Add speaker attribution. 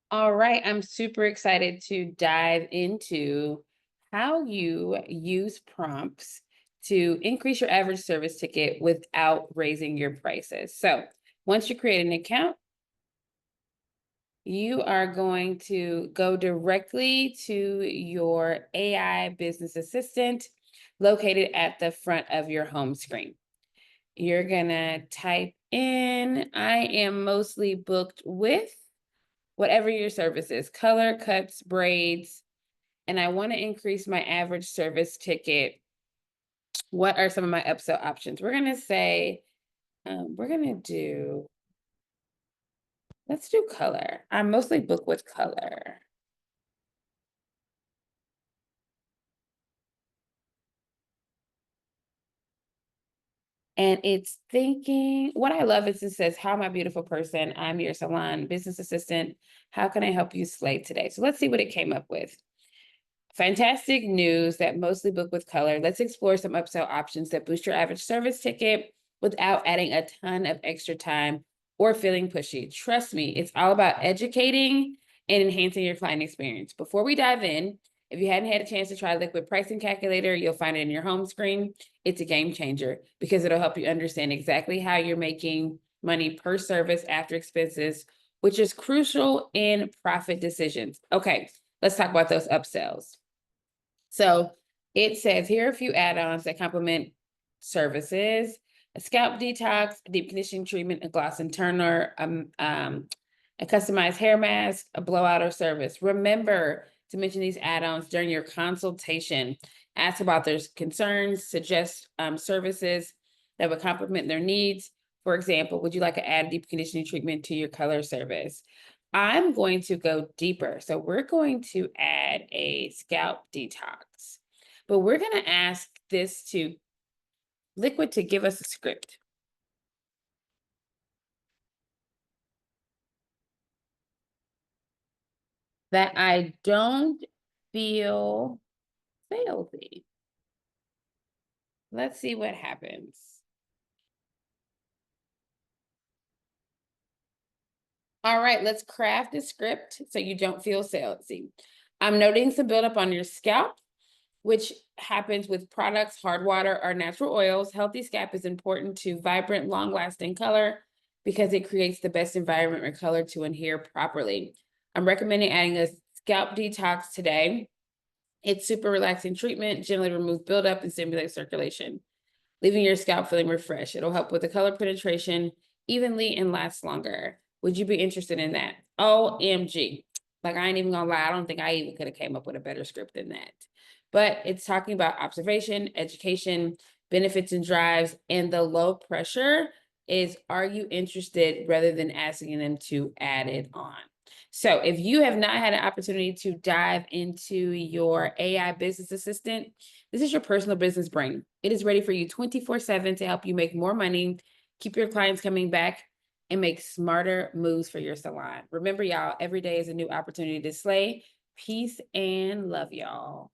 Speaker 1: All right, I'm super excited to dive into how you use prompts to increase your average service ticket without raising your prices. So, once you create an account, you are going to go directly to your AI business assistant located at the front of your home screen. You're going to type in, I am mostly booked with whatever your service is, color, cuts, braids, and I want to increase my average service ticket. What are some of my upsell options? We're going to say, we're going to do, let's do color. I'm mostly booked with color. And it's thinking, what I love is it says, How my beautiful person, I'm your salon business assistant. How can I help you slay today? So let's see what it came up with. Fantastic news that mostly book with color. Let's explore some upsell options that boost your average service ticket without adding a ton of extra time or feeling pushy. Trust me, it's all about educating and enhancing your client experience. Before we dive in, if you hadn't had a chance to try Liquid Pricing Calculator, you'll find it in your home screen. It's a game changer because it'll help you understand exactly how you're making money per service after expenses, which is crucial in profit decisions. Okay, let's talk about those upsells. So it says here are a few add-ons that complement services: a scalp detox, a deep conditioning treatment, a gloss and turner, a customized hair mask, a blowout or service. Remember to mention these add-ons during your consultation. Ask about their concerns, suggest services that would complement their needs. For example, would you like to add deep conditioning treatment to your color service? I'm going to go deeper. So we're going to add a scalp detox, but we're going to ask this to Liquid to give us a script that I don't feel salesy. Let's see what happens. All right, let's craft a script so you don't feel salesy. I'm noting some buildup on your scalp, which happens with products, hard water, or natural oils. Healthy scalp is important to vibrant, long lasting color because it creates the best environment for color to adhere properly. I'm recommending adding a scalp detox today. It's super relaxing treatment, gently remove buildup and stimulate circulation, leaving your scalp feeling refreshed. It'll help with the color penetration evenly and last longer. Would you be interested in that? OMG. Like, I ain't even gonna lie, I don't think I even could have came up with a better script than that. But it's talking about observation, education, benefits and drives, and the low pressure is, are you interested, rather than asking them to add it on. So if you have not had an opportunity to dive into your AI business assistant, this is your personal business brain. It is ready for you 24/7 to help you make more money, keep your clients coming back, and make smarter moves for your salon. Remember, y'all, every day is a new opportunity to slay. Peace and love, y'all.